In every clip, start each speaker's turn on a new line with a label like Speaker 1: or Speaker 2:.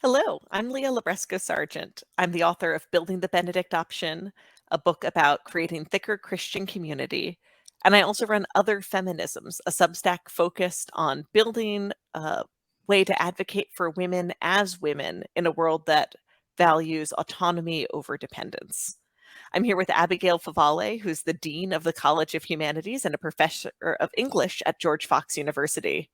Speaker 1: Hello, I'm Leah Libresco Sargent. I'm the author of Building the Benedict Option, a book about creating thicker Christian community. And I also run Other Feminisms, a Substack focused on building a way to advocate for women as women in a world that values autonomy over dependence. I'm here with Abigail Favale, who's the Dean of the College of Humanities and a professor of English at George Fox University.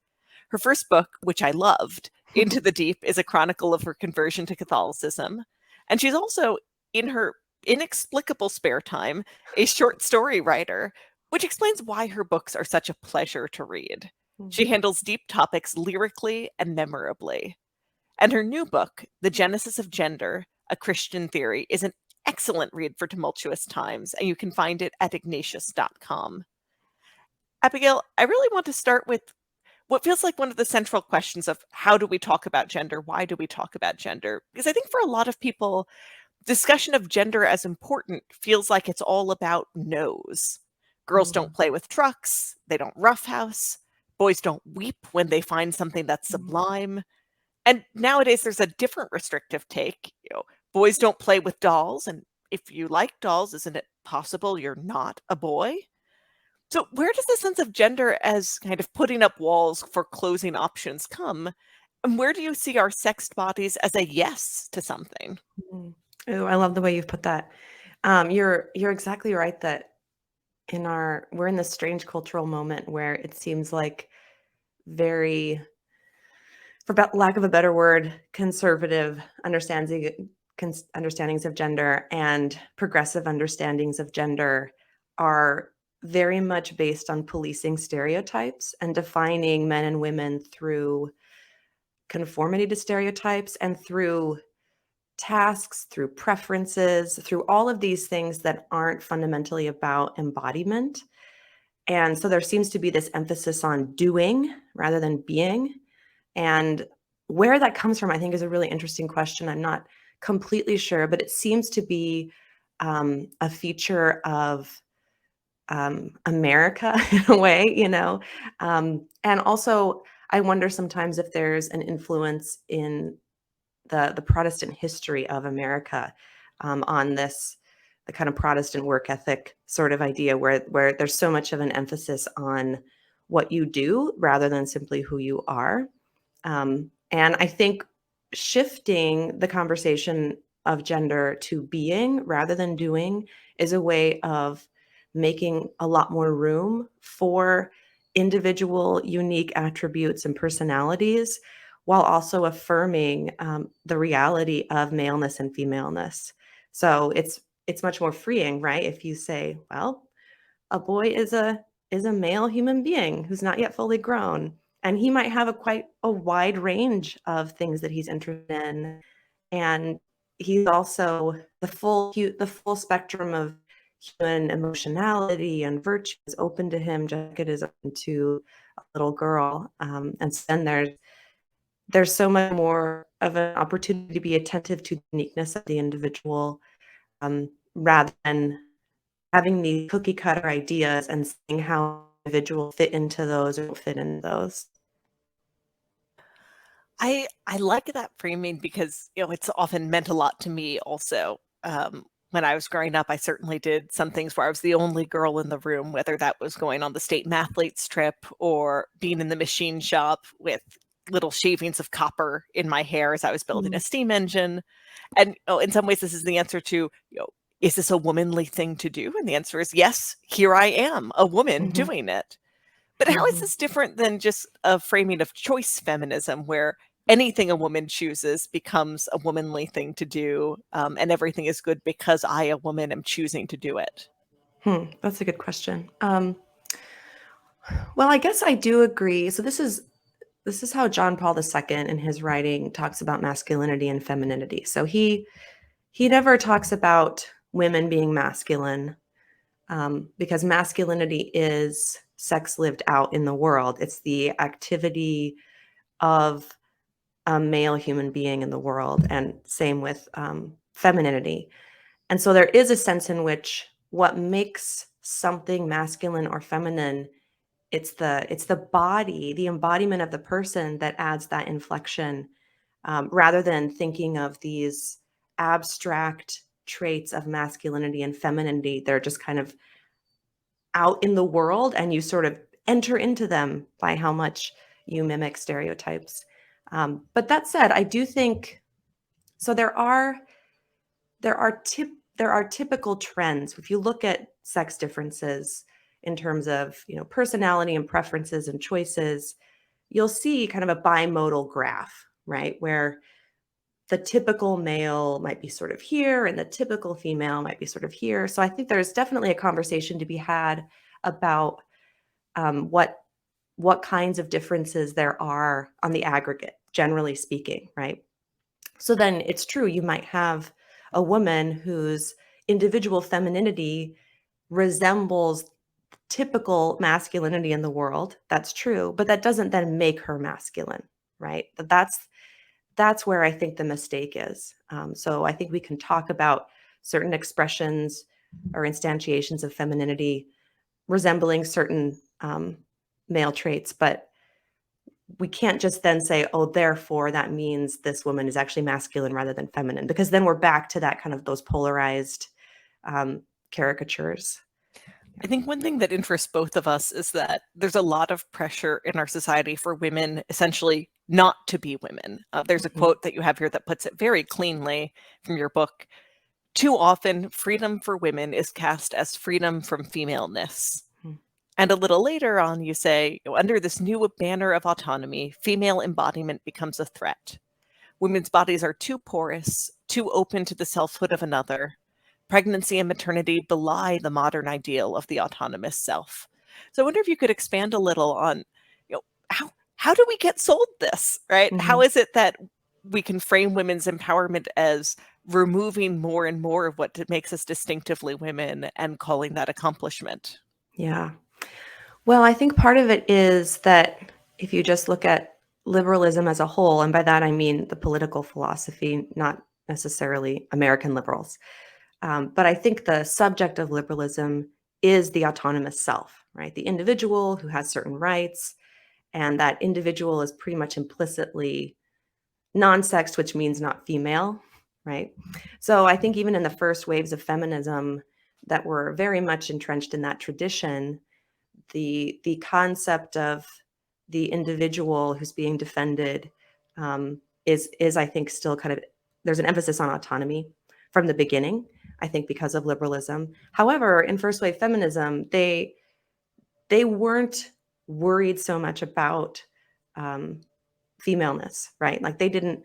Speaker 1: Her first book, which I loved, Into the Deep, is a chronicle of her conversion to Catholicism. And she's also, in her inexplicable spare time, a short story writer, which explains why her books are such a pleasure to read. She handles deep topics lyrically and memorably. And her new book, The Genesis of Gender, A Christian Theory, is an excellent read for tumultuous times, and you can find it at ignatius.com. Abigail, I really want to start with what feels like one of the central questions of how do we talk about gender? Why do we talk about gender? Because I think for a lot of people, discussion of gender as important feels like it's all about no's. Girls don't
Speaker 2: Mm,
Speaker 1: play with trucks, they don't roughhouse, boys don't weep when they find something that's
Speaker 2: mm,
Speaker 1: sublime. And nowadays there's a different restrictive take. Boys don't play with dolls, and if you like dolls, isn't it possible you're not a boy? So, where does the sense of gender as kind of putting up walls for closing options come? And where do you see our sexed bodies as a yes to something?
Speaker 2: mm. Ooh, I love the way you've put that. You're exactly right that we're in this strange cultural moment where it seems like very, lack of a better word, conservative understandings of gender and progressive understandings of gender are very much based on policing stereotypes and defining men and women through conformity to stereotypes and through tasks, through preferences, through all of these things that aren't fundamentally about embodiment. And so there seems to be this emphasis on doing rather than being. And where that comes from, I think, is a really interesting question. I'm not completely sure, but it seems to be a feature of America in a way, and also, I wonder sometimes if there's an influence in the Protestant history of America, on this the kind of Protestant work ethic sort of idea where there's so much of an emphasis on what you do rather than simply who you are. And I think shifting the conversation of gender to being rather than doing is a way of making a lot more room for individual unique attributes and personalities while also affirming the reality of maleness and femaleness. So it's much more freeing, right? If you say, well, a boy is a male human being who's not yet fully grown, and he might have a quite a wide range of things that he's interested in, and he's also the full spectrum of human emotionality and virtue is open to him, just like it is open to a little girl. And so then there's so much more of an opportunity to be attentive to the uniqueness of the individual, rather than having these cookie cutter ideas and seeing how individual fit into those or don't fit into those.
Speaker 1: I like that framing because it's often meant a lot to me also. When I was growing up, I certainly did some things where I was the only girl in the room, whether that was going on the state mathletes trip or being in the machine shop with little shavings of copper in my hair as I was building a
Speaker 2: Mm,
Speaker 1: steam engine. And in some ways, this is the answer to, is this a womanly thing to do? And the answer is yes, here I am, a woman
Speaker 2: mhm,
Speaker 1: doing it. But how is
Speaker 2: mhm.
Speaker 1: this different than just a framing of choice feminism, where anything a woman chooses becomes a womanly thing to do, and everything is good because I, a woman, am choosing to do it?
Speaker 2: That's a good question. Well, I guess I do agree. So this is how John Paul II in his writing talks about masculinity and femininity. So he never talks about women being masculine, because masculinity is sex lived out in the world. It's the activity of a male human being in the world, and same with femininity. And so there is a sense in which what makes something masculine or feminine, it's the body, the embodiment of the person that adds that inflection, rather than thinking of these abstract traits of masculinity and femininity. They're just kind of out in the world, and you sort of enter into them by how much you mimic stereotypes. But that said, I do think so. There are typical trends. If you look at sex differences in terms of personality and preferences and choices, you'll see kind of a bimodal graph, right? Where the typical male might be sort of here and the typical female might be sort of here. So I think there's definitely a conversation to be had about what kinds of differences there are on the aggregate, generally speaking, right? So then it's true, you might have a woman whose individual femininity resembles typical masculinity in the world. That's true, but that doesn't then make her masculine, right? That's where I think the mistake is. So I think we can talk about certain expressions or instantiations of femininity resembling certain male traits, but we can't just then say, oh, therefore that means this woman is actually masculine rather than feminine, because then we're back to that kind of those polarized caricatures.
Speaker 1: I think one thing that interests both of us is that there's a lot of pressure in our society for women essentially not to be women. There's a quote that you have here that puts it very cleanly from your book. Too often, freedom for women is cast as freedom from femaleness. And a little later on, you say, under this new banner of autonomy, female embodiment becomes a threat. Women's bodies are too porous, too open to the selfhood of another. Pregnancy and maternity belie the modern ideal of the autonomous self. So I wonder if you could expand a little on, how do we get sold this, right?
Speaker 2: Mm-hmm.
Speaker 1: How is it that we can frame women's empowerment as removing more and more of what makes us distinctively women and calling that accomplishment?
Speaker 2: Yeah. Well, I think part of it is that if you just look at liberalism as a whole, and by that I mean the political philosophy, not necessarily American liberals, but I think the subject of liberalism is the autonomous self, right? The individual who has certain rights, and that individual is pretty much implicitly non-sexed, which means not female, right? So I think even in the first waves of feminism that were very much entrenched in that tradition, the concept of the individual who's being defended is I think still kind of, there's an emphasis on autonomy from the beginning, I think, because of liberalism. However, in first wave feminism, they weren't worried so much about femaleness, right? Like they didn't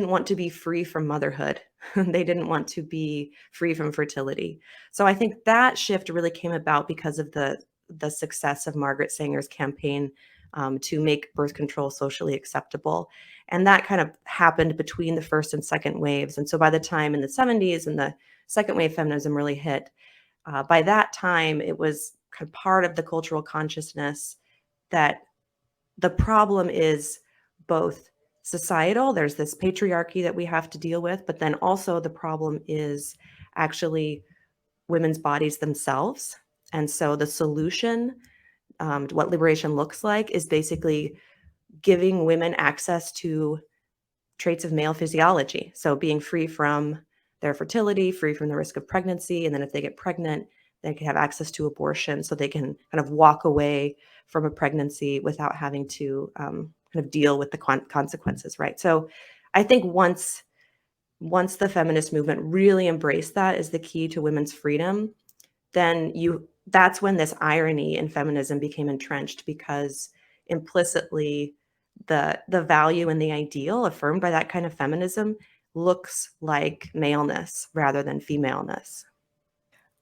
Speaker 2: want to be free from motherhood. They didn't want to be free from fertility. So I think that shift really came about because of the success of Margaret Sanger's campaign to make birth control socially acceptable. And that kind of happened between the first and second waves. And so by the time in the 70s and the second wave feminism really hit, by that time, it was kind of part of the cultural consciousness that the problem is both societal, there's this patriarchy that we have to deal with, but then also the problem is actually women's bodies themselves. And so the solution, what liberation looks like, is basically giving women access to traits of male physiology. So being free from their fertility, free from the risk of pregnancy. And then if they get pregnant, they can have access to abortion so they can kind of walk away from a pregnancy without having to kind of deal with the consequences, right? So I think once the feminist movement really embraced that as the key to women's freedom, then that's when this irony in feminism became entrenched, because implicitly the value and the ideal affirmed by that kind of feminism looks like maleness rather than femaleness.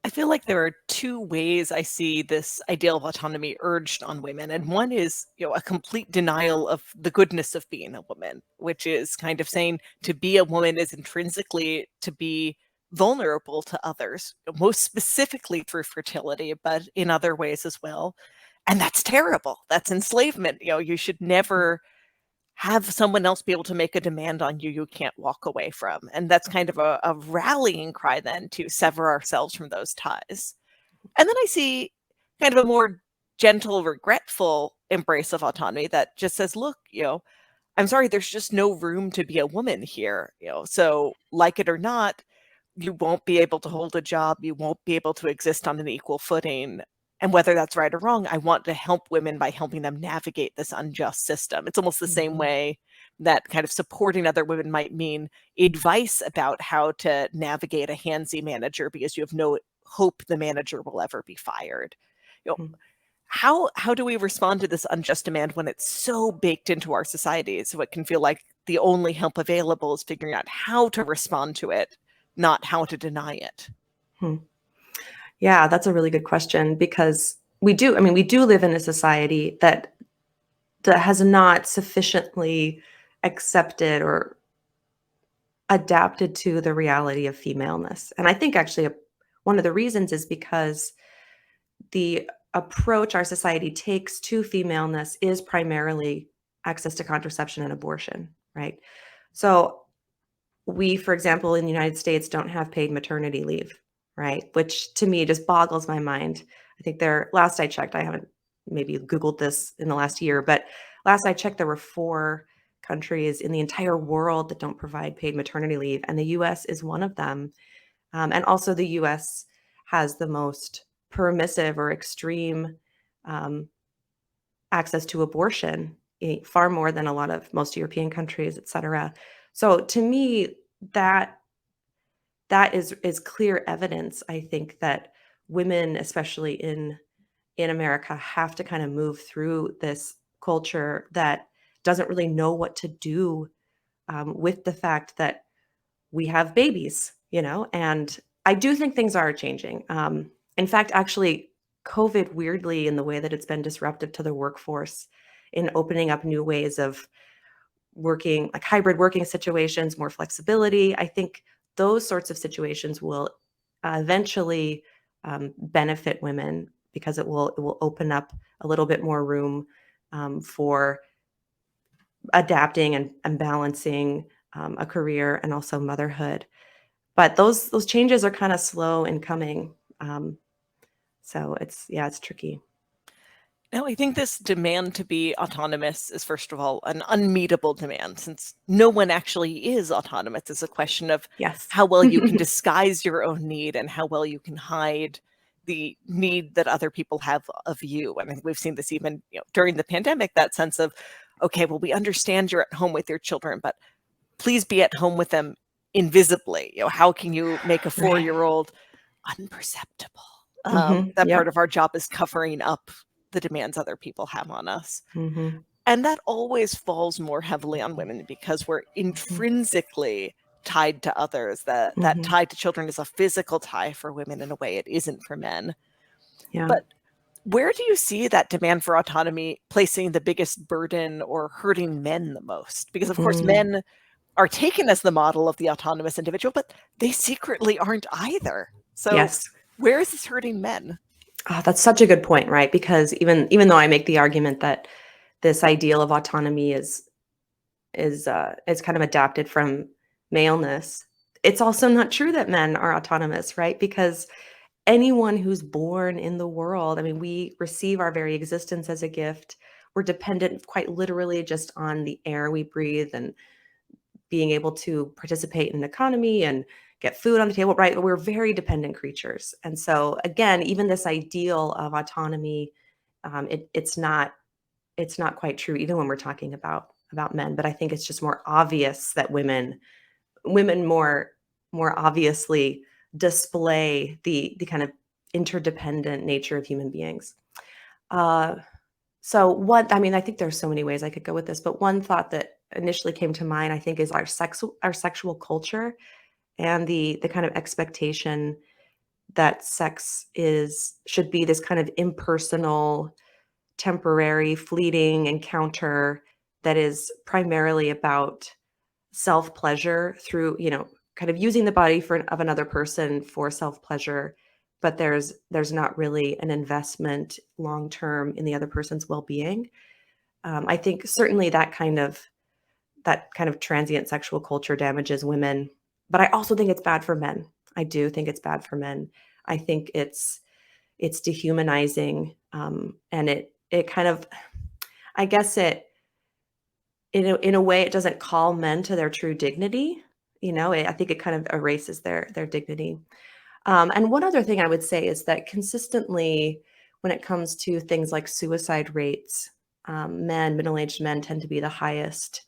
Speaker 1: I feel like there are two ways I see this ideal of autonomy urged on women. And one is, a complete denial of the goodness of being a woman, which is kind of saying to be a woman is intrinsically to be vulnerable to others, most specifically through fertility, but in other ways as well. And that's terrible. That's enslavement. You should never have someone else be able to make a demand on you can't walk away from. And that's kind of a rallying cry then to sever ourselves from those ties. And then I see kind of a more gentle, regretful embrace of autonomy that just says, look, I'm sorry, there's just no room to be a woman here. So like it or not, you won't be able to hold a job. You won't be able to exist on an equal footing. And whether that's right or wrong, I want to help women by helping them navigate this unjust system. It's almost the same way that kind of supporting other women might mean advice about how to navigate a handsy manager because you have no hope the manager will ever be fired. You know,
Speaker 2: Mhm.
Speaker 1: how do we respond to this unjust demand when it's so baked into our society? So it can feel like the only help available is figuring out how to respond to it, not how to deny it.
Speaker 2: Hmm. Yeah, that's a really good question because we do, I mean, we do live in a society that has not sufficiently accepted or adapted to the reality of femaleness. And I think actually one of the reasons is because the approach our society takes to femaleness is primarily access to contraception and abortion, right? So we, for example, in the United States, don't have paid maternity leave, right? Which to me just boggles my mind. I think last I checked, I haven't maybe Googled this in the last year, but last I checked, there were 4 countries in the entire world that don't provide paid maternity leave, and the US is one of them. And also, the US has the most permissive or extreme um, access to abortion, far more than a lot of most European countries, et cetera. So to me, that that is clear evidence, I think, that women, especially in America, have to kind of move through this culture that doesn't really know what to do with the fact that we have babies, and I do think things are changing. In fact, actually, COVID, weirdly, in the way that it's been disruptive to the workforce, in opening up new ways of working, like hybrid working situations, more flexibility. I think those sorts of situations will eventually benefit women because it will open up a little bit more room for adapting and balancing a career and also motherhood. But those changes are kind of slow in coming. So it's tricky.
Speaker 1: No, I think this demand to be autonomous is, first of all, an unmeetable demand, since no one actually is autonomous. It's a question of
Speaker 2: Yes.
Speaker 1: how well you can disguise your own need and how well you can hide the need that other people have of you. I mean, we've seen this even during the pandemic, that sense of, okay, well, we understand you're at home with your children, but please be at home with them invisibly. How can you make a
Speaker 2: Right.
Speaker 1: 4-year-old unperceptible? That part
Speaker 2: Yep.
Speaker 1: of our job is covering up the demands other people have on us.
Speaker 2: Hmm.
Speaker 1: And that always falls more heavily on women because we're
Speaker 2: Hmm.
Speaker 1: intrinsically tied to others. That
Speaker 2: Hmm.
Speaker 1: tie to children is a physical tie for women in a way it isn't for men.
Speaker 2: Yeah.
Speaker 1: But where do you see that demand for autonomy placing the biggest burden or hurting men the most? Because, of course,
Speaker 2: Mm.
Speaker 1: men are taken as the model of the autonomous individual, but they secretly aren't either. So,
Speaker 2: Yes.
Speaker 1: where is this hurting men?
Speaker 2: Oh, that's such a good point, right? Because even though I make the argument that this ideal of autonomy is kind of adapted from maleness, it's also not true that men are autonomous, right? Because anyone who's born in the world, I mean, we receive our very existence as a gift. We're dependent quite literally just on the air we breathe and being able to participate in an economy and get food on the table, right? We're very dependent creatures. And so again, even this ideal of autonomy, it's not quite true, even when we're talking about men. But I think it's just more obvious that women more obviously display the kind of interdependent nature of human beings. Uh, so what I mean, I think there's so many ways I could go with this, but one thought that initially came to mind, I think, is our sexual culture and the kind of expectation that sex should be this kind of impersonal, temporary, fleeting encounter that is primarily about self-pleasure through, kind of using the body of another person for self-pleasure, but there's not really an investment long term in the other person's well-being. I think certainly that kind of transient sexual culture damages women, but I also think it's bad for men. I do think it's bad for men. I think it's dehumanizing, and it kind of, I guess, in a way, it doesn't call men to their true dignity. I think it kind of erases their dignity. And one other thing I would say is that consistently, when it comes to things like suicide rates, middle-aged men tend to be the highest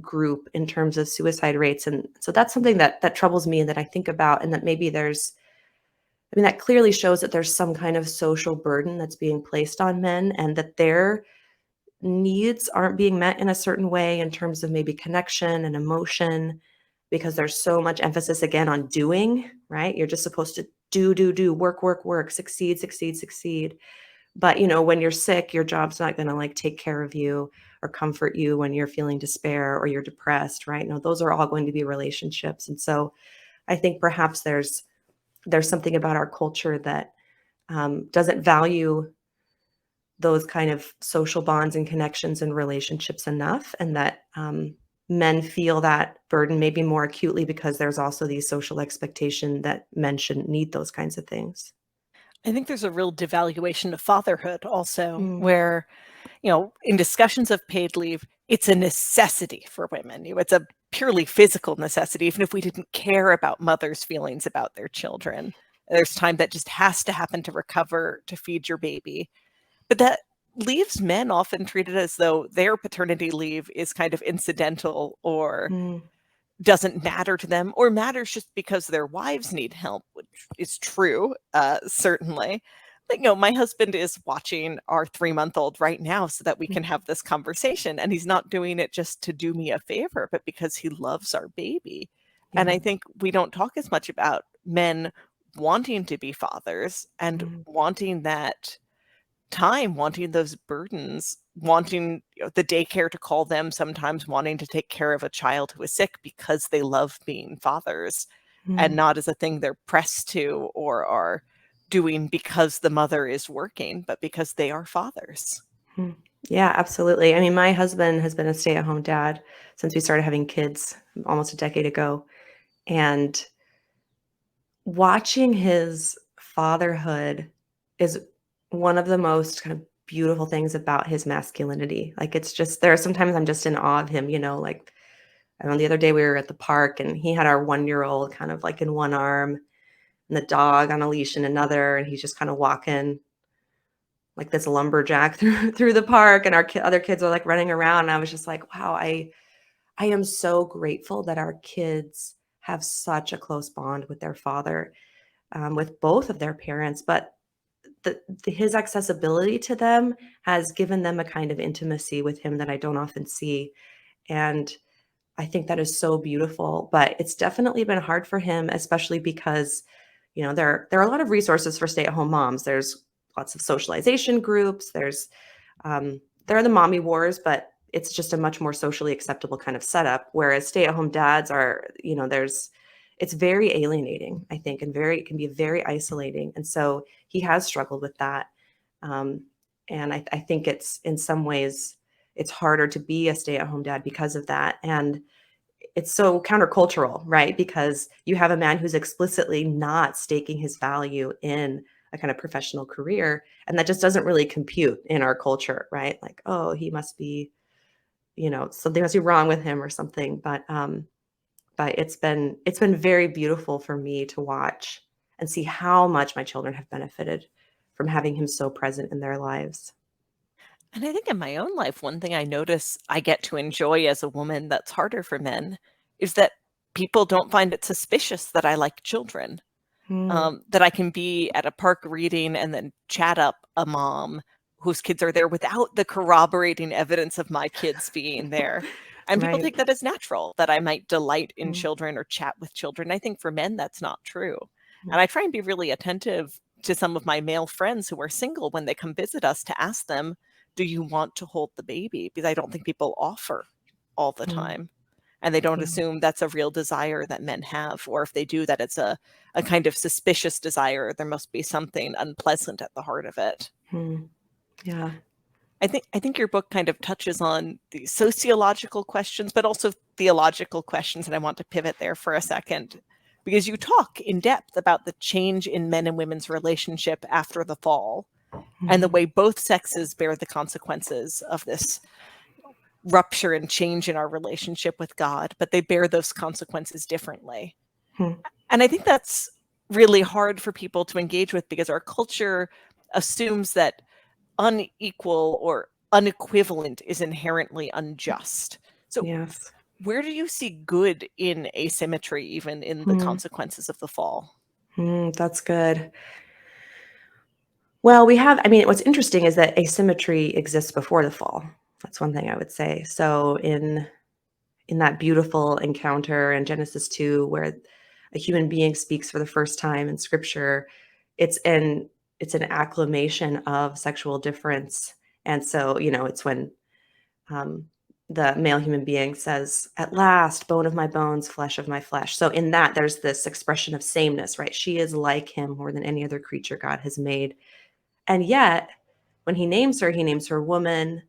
Speaker 2: group in terms of suicide rates. And so that's something that troubles me and that I think about, and that maybe that clearly shows that there's some kind of social burden that's being placed on men, and that their needs aren't being met in a certain way in terms of maybe connection and emotion, because there's so much emphasis again on doing, right? You're just supposed to do, work, work, work, succeed, succeed, succeed. But, when you're sick, your job's not going to like take care of you or comfort you when you're feeling despair or you're depressed, right? No, those are all going to be relationships. And so I think perhaps there's something about our culture that doesn't value those kind of social bonds and connections and relationships enough, and that men feel that burden maybe more acutely because there's also these social expectation that men shouldn't need those kinds of things.
Speaker 1: I think there's a real devaluation of fatherhood also,
Speaker 2: Mm,
Speaker 1: where, in discussions of paid leave, it's a necessity for women. It's a purely physical necessity, even if we didn't care about mothers' feelings about their children. There's time that just has to happen to recover, to feed your baby. But that leaves men often treated as though their paternity leave is kind of incidental or
Speaker 2: mm,
Speaker 1: doesn't matter to them, or matters just because their wives need help, which is true, certainly. But, my husband is watching our 3-month-old right now so that we
Speaker 2: mm,
Speaker 1: can have this conversation, and he's not doing it just to do me a favor, but because he loves our baby. And
Speaker 2: yeah.
Speaker 1: I think we don't talk as much about men wanting to be fathers and
Speaker 2: Mm,
Speaker 1: wanting that time, wanting those burdens, wanting, the daycare to call them, sometimes wanting to take care of a child who is sick because they love being fathers, and
Speaker 2: mm,
Speaker 1: not as a thing they're pressed to or are doing because the mother is working, but because they are fathers.
Speaker 2: mm. Yeah, absolutely. I mean, my husband has been a stay-at-home dad since we started having kids almost a decade ago. And watching his fatherhood is one of the most kind of beautiful things about his masculinity. Like, it's just there are sometimes I'm just in awe of him, like, I know the other day we were at the park and he had our 1-year-old kind of like in one arm and the dog on a leash in another, and he's just kind of walking like this lumberjack through the park, and our other kids are like running around, and I was just like, wow, I am so grateful that our kids have such a close bond with their father, with both of their parents, but his accessibility to them has given them a kind of intimacy with him that I don't often see. And I think that is so beautiful, but it's definitely been hard for him, especially because, there are a lot of resources for stay-at-home moms. There's lots of socialization groups. There are the mommy wars, but it's just a much more socially acceptable kind of setup. Whereas stay-at-home dads are, it's very alienating, I think, and it can be very isolating. And so he has struggled with that. Um, and I think it's in some ways it's harder to be a stay-at-home dad because of that. And it's so countercultural, right? Because you have a man who's explicitly not staking his value in a kind of professional career, and that just doesn't really compute in our culture, right? Like, oh, he must be, something must be wrong with him or something. But it's been very beautiful for me to watch and see how much my children have benefited from having him so present in their lives.
Speaker 1: And I think in my own life, one thing I notice I get to enjoy as a woman that's harder for men is that people don't find it suspicious that I like children.
Speaker 2: Mm,
Speaker 1: That I can be at a park reading and then chat up a mom whose kids are there without the corroborating evidence of my kids being there. And people
Speaker 2: right.
Speaker 1: take that as natural, that I might delight in
Speaker 2: Mm,
Speaker 1: children or chat with children. I think for men, that's not true.
Speaker 2: mm,
Speaker 1: And I try and be really attentive to some of my male friends who are single when they come visit us, to ask them, do you want to hold the baby? Because I don't think people offer all the
Speaker 2: mm,
Speaker 1: time. And they don't
Speaker 2: yeah.
Speaker 1: assume that's a real desire that men have, or if they do, that it's a kind of suspicious desire. There must be something unpleasant at the heart of it.
Speaker 2: Mm, yeah.
Speaker 1: I think your book kind of touches on the sociological questions, but also theological questions, and I want to pivot there for a second, because you talk in depth about the change in men and women's relationship after the fall, and the
Speaker 2: Mhm.
Speaker 1: way both sexes bear the consequences of this rupture and change in our relationship with God, but they bear those consequences differently. And I think that's really hard for people to engage with because our culture assumes that unequal or unequivalent is inherently unjust. So
Speaker 2: Yes.
Speaker 1: where do you see good in asymmetry, even in the consequences of the fall?
Speaker 2: That's good. Well, what's interesting is that asymmetry exists before the fall. That's one thing I would say. So in that beautiful encounter in Genesis 2 where a human being speaks for the first time in scripture, it's an acclamation of sexual difference. And so, it's when um, the male human being says, "At last, bone of my bones, flesh of my flesh." So in that, there's this expression of sameness, right? She is like him more than any other creature God has made. And yet, when he names her woman,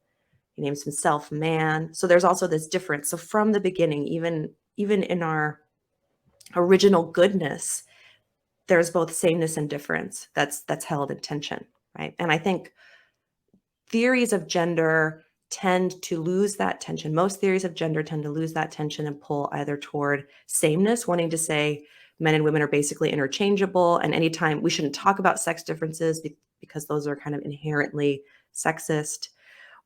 Speaker 2: he names himself man. So there's also this difference. So from the beginning, even in our original goodness, there's both sameness and difference that's held in tension, right? And I think theories of gender tend to lose that tension. Most theories of gender tend to lose that tension and pull either toward sameness, wanting to say men and women are basically interchangeable, and anytime we shouldn't talk about sex differences because those are kind of inherently sexist,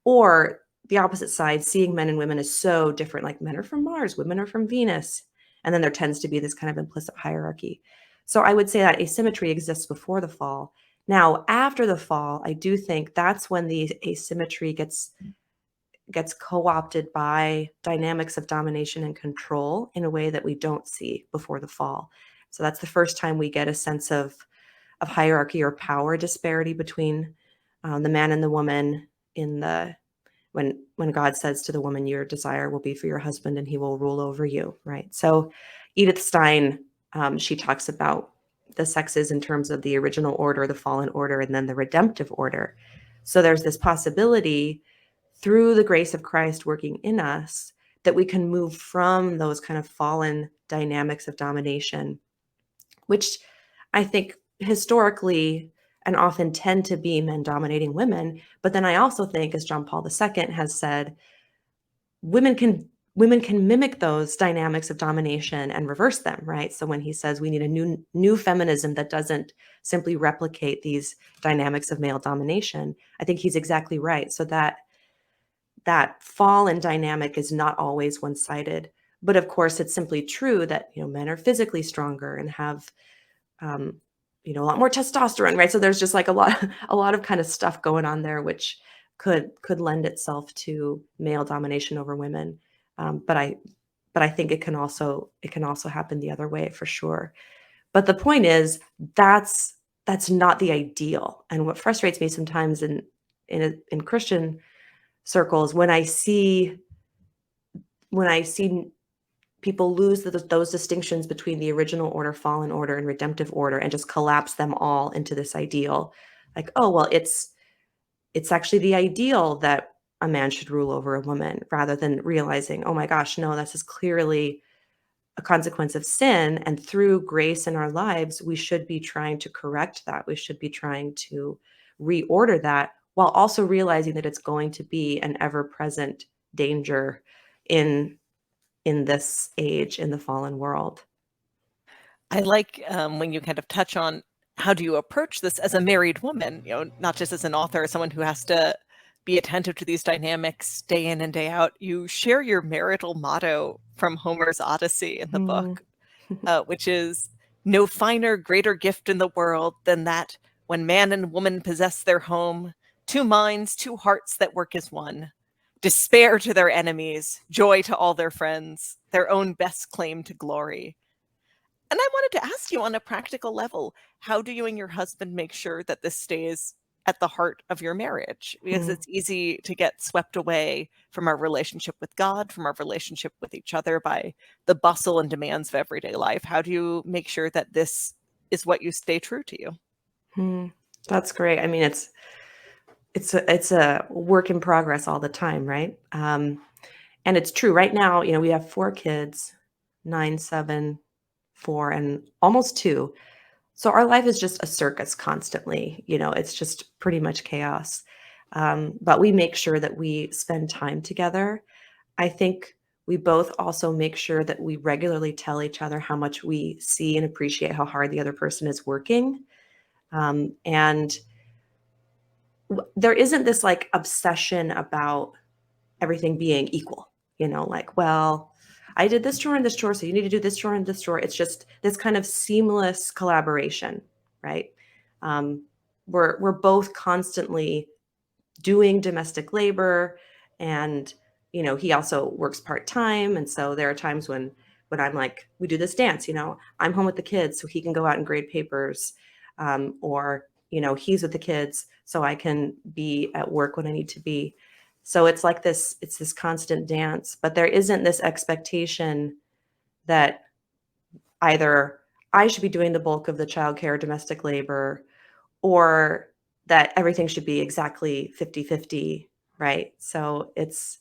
Speaker 2: or the opposite side, seeing men and women as so different, like men are from Mars, women are from Venus. And then there tends to be this kind of implicit hierarchy. So I would say that asymmetry exists before the fall. Now, after the fall, I do think that's when the asymmetry gets co-opted by dynamics of domination and control in a way that we don't see before the fall. So that's the first time we get a sense of hierarchy or power disparity between the man and the woman in the when God says to the woman, "Your desire will be for your husband, and he will rule over you." Right. So Edith Stein, she talks about the sexes in terms of the original order, the fallen order, and then the redemptive order. So there's this possibility through the grace of Christ working in us that we can move from those kind of fallen dynamics of domination, which I think historically and often tend to be men dominating women. But then I also think, as John Paul II has said, women can mimic those dynamics of domination and reverse them, right? So when he says we need a new feminism that doesn't simply replicate these dynamics of male domination, I think he's exactly right. So that fall in dynamic is not always one-sided. But of course, it's simply true that men are physically stronger and have um, a lot more testosterone, right? So there's just like a lot of kind of stuff going on there, which could lend itself to male domination over women. But I think it can also happen the other way for sure. But the point is that's not the ideal. And what frustrates me sometimes in Christian circles when I see people lose those distinctions between the original order, fallen order, and redemptive order, and just collapse them all into this ideal. Like, oh, well, it's actually the ideal that a man should rule over a woman, rather than realizing, oh my gosh, no, this is clearly a consequence of sin. And through grace in our lives, we should be trying to correct that. We should be trying to reorder that while also realizing that it's going to be an ever-present danger in this age, in the fallen world.
Speaker 1: I like when you kind of touch on how do you approach this as a married woman, not just as an author, as someone who has to be attentive to these dynamics day in and day out. You share your marital motto from Homer's Odyssey in the
Speaker 2: Mm.
Speaker 1: book, which is no finer, greater gift in the world than that when man and woman possess their home, two minds, two hearts that work as one. Despair to their enemies, joy to all their friends, their own best claim to glory. And I wanted to ask you on a practical level, how do you and your husband make sure that this stays at the heart of your marriage? Because
Speaker 2: Mm.
Speaker 1: it's easy to get swept away from our relationship with God, from our relationship with each other by the bustle and demands of everyday life. How do you make sure that this is what you stay true to you?
Speaker 2: Mm. That's great. I mean, it's a work in progress all the time, right? And it's true. Right now, we have 4 kids, 9, 7, 4, and almost 2. So our life is just a circus constantly. It's just pretty much chaos. But we make sure that we spend time together. I think we both also make sure that we regularly tell each other how much we see and appreciate how hard the other person is working. And there isn't this like obsession about everything being equal, like, well, I did this chore and this chore, so you need to do this chore and this chore. It's just this kind of seamless collaboration, right? Um, we're both constantly doing domestic labor, and he also works part-time, and so there are times when I'm like, we do this dance, I'm home with the kids so he can go out and grade papers, or he's with the kids so I can be at work when I need to be. So it's like this constant dance, but there isn't this expectation that either I should be doing the bulk of the childcare, domestic labor, or that everything should be exactly 50-50, right? So it's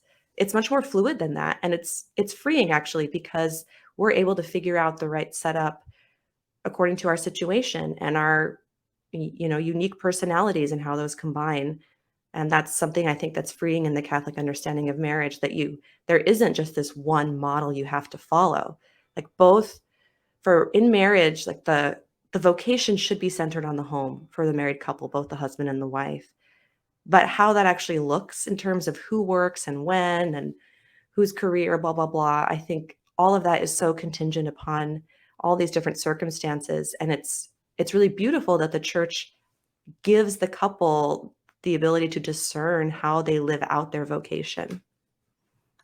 Speaker 2: much more fluid than that, and it's freeing actually, because we're able to figure out the right setup according to our situation and our unique personalities and how those combine. And that's something I think that's freeing in the Catholic understanding of marriage, that there isn't just this one model you have to follow. Like both for in marriage, like the vocation should be centered on the home for the married couple, both the husband and the wife. But how that actually looks in terms of who works and when and whose career, blah, blah, blah, I think all of that is so contingent upon all these different circumstances. And it's really beautiful that the church gives the couple the ability to discern how they live out their vocation.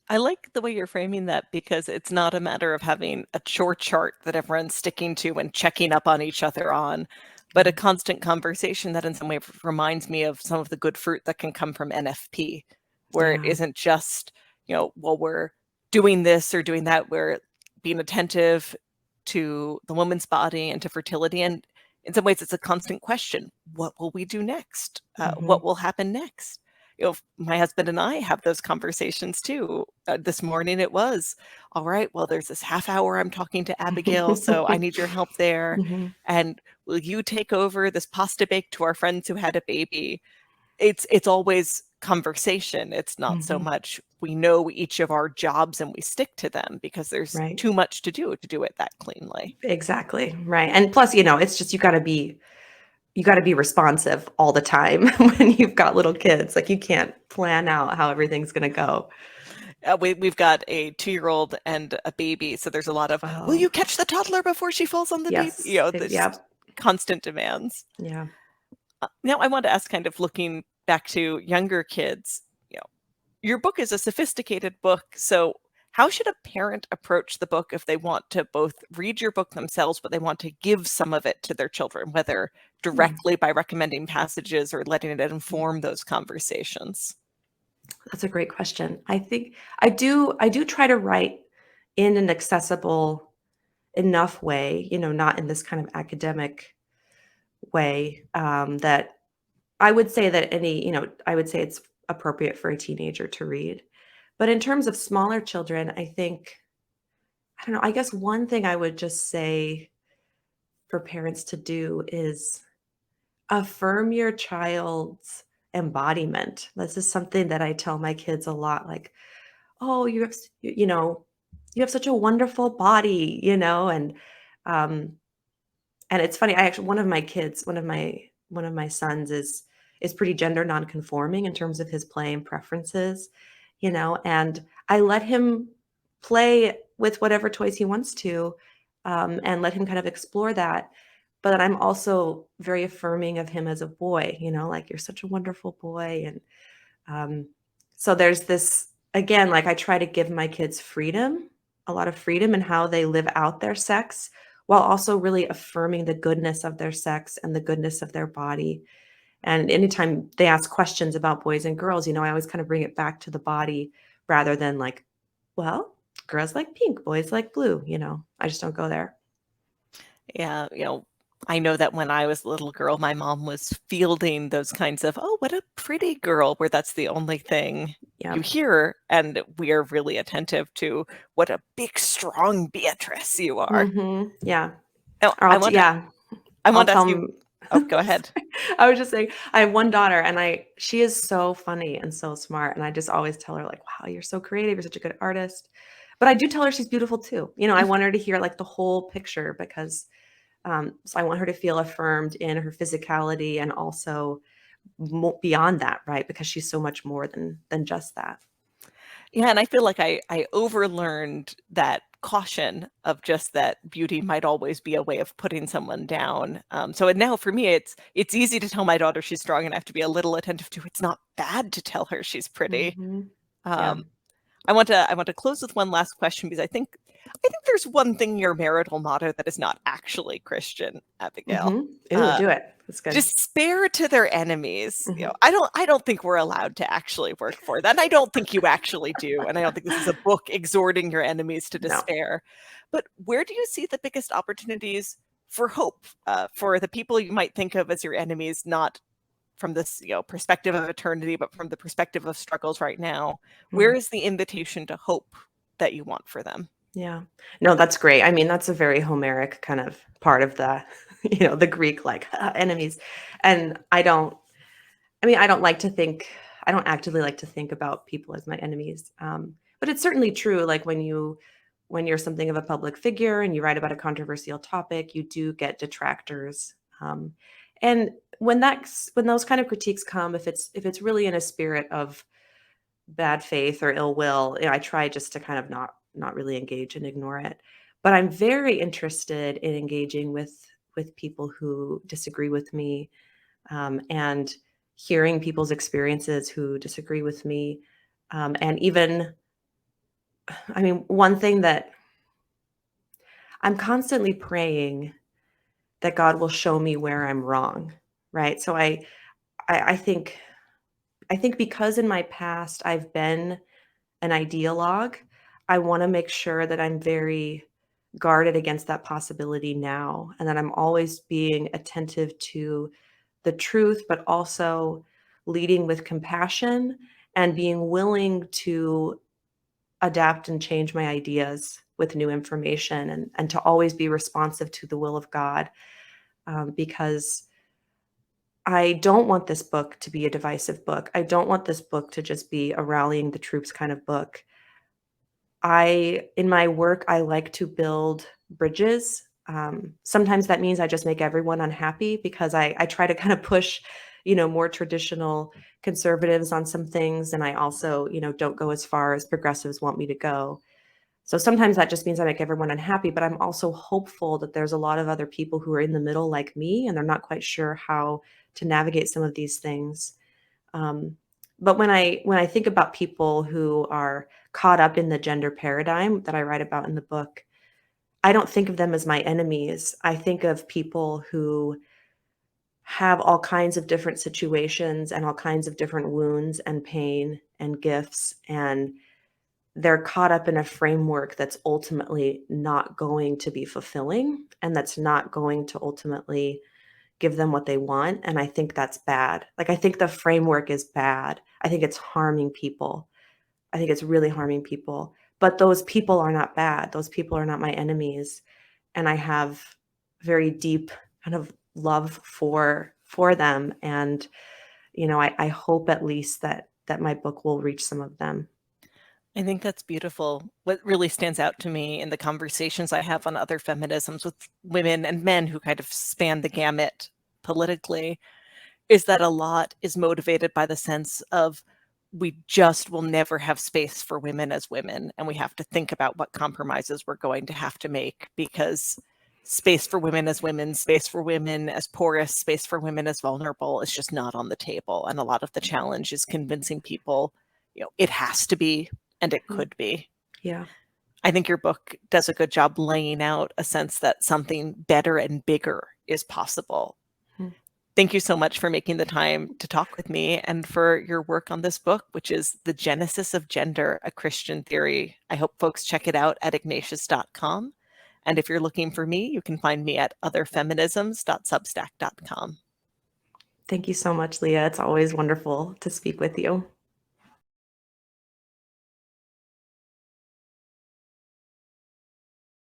Speaker 1: I like the way you're framing that, because it's not a matter of having a chore chart that everyone's sticking to and checking up on each other on, but a constant conversation that in some way reminds me of some of the good fruit that can come from NFP, where it
Speaker 2: Yeah.
Speaker 1: isn't just, well, we're doing this or doing that, we're being attentive to the woman's body and to fertility. And in some ways, it's a constant question. What will we do next? What will happen next? My husband and I have those conversations too. This morning it was, all right, well, there's this half hour I'm talking to Abigail, so I need your help there.
Speaker 2: Mhm.
Speaker 1: And will you take over this pasta bake to our friends who had a baby? It's always conversation. It's not so
Speaker 2: Mhm.
Speaker 1: much we know each of our jobs and we stick to them because there's
Speaker 2: Right.
Speaker 1: too much to do to it that cleanly.
Speaker 2: Exactly. Right. And plus, it's just you got to be responsive all the time when you've got little kids. Like you can't plan out how everything's going to go.
Speaker 1: We've got a 2-year-old and a baby, so there's a lot of, will
Speaker 2: Oh,
Speaker 1: you catch the toddler before she falls on the baby?
Speaker 2: yes.
Speaker 1: There's
Speaker 2: Yep.
Speaker 1: constant demands.
Speaker 2: Yeah.
Speaker 1: Now I want to ask, kind of looking back to younger kids, your book is a sophisticated book. So how should a parent approach the book if they want to both read your book themselves, but they want to give some of it to their children, whether
Speaker 2: Hmm.
Speaker 1: directly by recommending passages or letting it inform those conversations?
Speaker 2: That's a great question. I think I do try to write in an accessible enough way, not in this kind of academic way, that I would say that I would say it's appropriate for a teenager to read. But in terms of smaller children, I don't know, I guess one thing I would just say for parents to do is affirm your child's embodiment. This is something that I tell my kids a lot, like, "Oh, you have such a wonderful body," um, and it's funny, I actually one of my sons is pretty gender nonconforming in terms of his play and preferences, and I let him play with whatever toys he wants to, and let him kind of explore that. But I'm also very affirming of him as a boy, like, "You're such a wonderful boy," and, um, so there's this again, like, I try to give my kids freedom, a lot of freedom in how they live out their sex, while also really affirming the goodness of their sex and the goodness of their body. And anytime they ask questions about boys and girls, I always kind of bring it back to the body rather than like, well, girls like pink, boys like blue, I just don't go there.
Speaker 1: Yeah, I know that when I was a little girl, my mom was fielding those kinds of, oh, what a pretty girl, where that's the only thing you
Speaker 2: Yep.
Speaker 1: hear. And we are really attentive to what a big, strong Beatrice you are.
Speaker 2: Mhm. Yeah.
Speaker 1: Now,
Speaker 2: Or
Speaker 1: I want to
Speaker 2: yeah,
Speaker 1: I
Speaker 2: I'll
Speaker 1: want to
Speaker 2: tell
Speaker 1: ask you,
Speaker 2: them.
Speaker 1: Oh, go ahead.
Speaker 2: I was just saying, I have one daughter and she is so funny and so smart. And I just always tell her like, wow, you're so creative. You're such a good artist. But I do tell her she's beautiful too. I want her to hear like the whole picture because so I want her to feel affirmed in her physicality and also beyond that, right? Because she's so much more than just that.
Speaker 1: Yeah, and I feel like I overlearned that caution of just that beauty might always be a way of putting someone down. So and now for me, it's easy to tell my daughter she's strong, and I have to be a little attentive to. It's not bad to tell her she's pretty.
Speaker 2: Hmm. Yeah.
Speaker 1: Um, I want to close with one last question because I think there's one thing in your marital motto that is not actually Christian, Abigail.
Speaker 2: Hmm. Ooh,
Speaker 1: Uh,
Speaker 2: do it. That's good.
Speaker 1: Despair to their enemies.
Speaker 2: Hmm.
Speaker 1: I don't think we're allowed to actually work for that. And I don't think you actually do. And I don't think this is a book exhorting your enemies to
Speaker 2: No.
Speaker 1: despair. But where do you see the biggest opportunities for hope for the people you might think of as your enemies, not from this perspective of eternity, but from the perspective of struggles right now? Where
Speaker 2: Mm.
Speaker 1: is the invitation to hope that you want for them?
Speaker 2: Yeah. No, that's great. I mean, that's a very Homeric kind of part of the, the Greek like enemies. And I don't like to think, I don't actively like to think about people as my enemies. But it's certainly true. Like when you're something of a public figure and you write about a controversial topic, you do get detractors. And when those kind of critiques come, if it's really in a spirit of bad faith or ill will, I try just to kind of not really engage and ignore it. But I'm very interested in engaging with people who disagree with me, and hearing people's experiences who disagree with me. And even, I mean, one thing that I'm constantly praying that God will show me where I'm wrong, right? So I think because in my past I've been an ideologue, I want to make sure that I'm very guarded against that possibility now, and that I'm always being attentive to the truth, but also leading with compassion and being willing to adapt and change my ideas with new information, and to always be responsive to the will of God, because I don't want this book to be a divisive book. I don't want this book to just be a rallying the troops kind of book. In my work, I like to build bridges. Sometimes that means I just make everyone unhappy because I try to kind of push, more traditional conservatives on some things. And I also, don't go as far as progressives want me to go. So sometimes that just means I make everyone unhappy, but I'm also hopeful that there's a lot of other people who are in the middle like me, and they're not quite sure how to navigate some of these things. Um, but when I think about people who are caught up in the gender paradigm that I write about in the book, I don't think of them as my enemies. I think of people who have all kinds of different situations and all kinds of different wounds and pain and gifts, and they're caught up in a framework that's ultimately not going to be fulfilling, and that's not going to ultimately give them what they want. And I think that's bad. Like, I think the framework is bad. I think it's harming people. I think it's really harming people. But those people are not bad. Those people are not my enemies. And I have very deep kind of love for them. And, I hope at least that my book will reach some of them.
Speaker 1: I think that's beautiful. What really stands out to me in the conversations I have on other feminisms with women and men who kind of span the gamut politically is that a lot is motivated by the sense of we just will never have space for women as women, and we have to think about what compromises we're going to have to make because space for women, space for women as porous, space for women as vulnerable is just not on the table. And a lot of the challenge is convincing people, it has to be and it
Speaker 2: Mm.
Speaker 1: could be.
Speaker 2: Yeah.
Speaker 1: I think your book does a good job laying out a sense that something better and bigger is possible.
Speaker 2: Mm.
Speaker 1: Thank you so much for making the time to talk with me and for your work on this book, which is The Genesis of Gender, a Christian Theory. I hope folks check it out at ignatius.com. And if you're looking for me, you can find me at otherfeminisms.substack.com.
Speaker 2: Thank you so much, Leah. It's always wonderful to speak with you.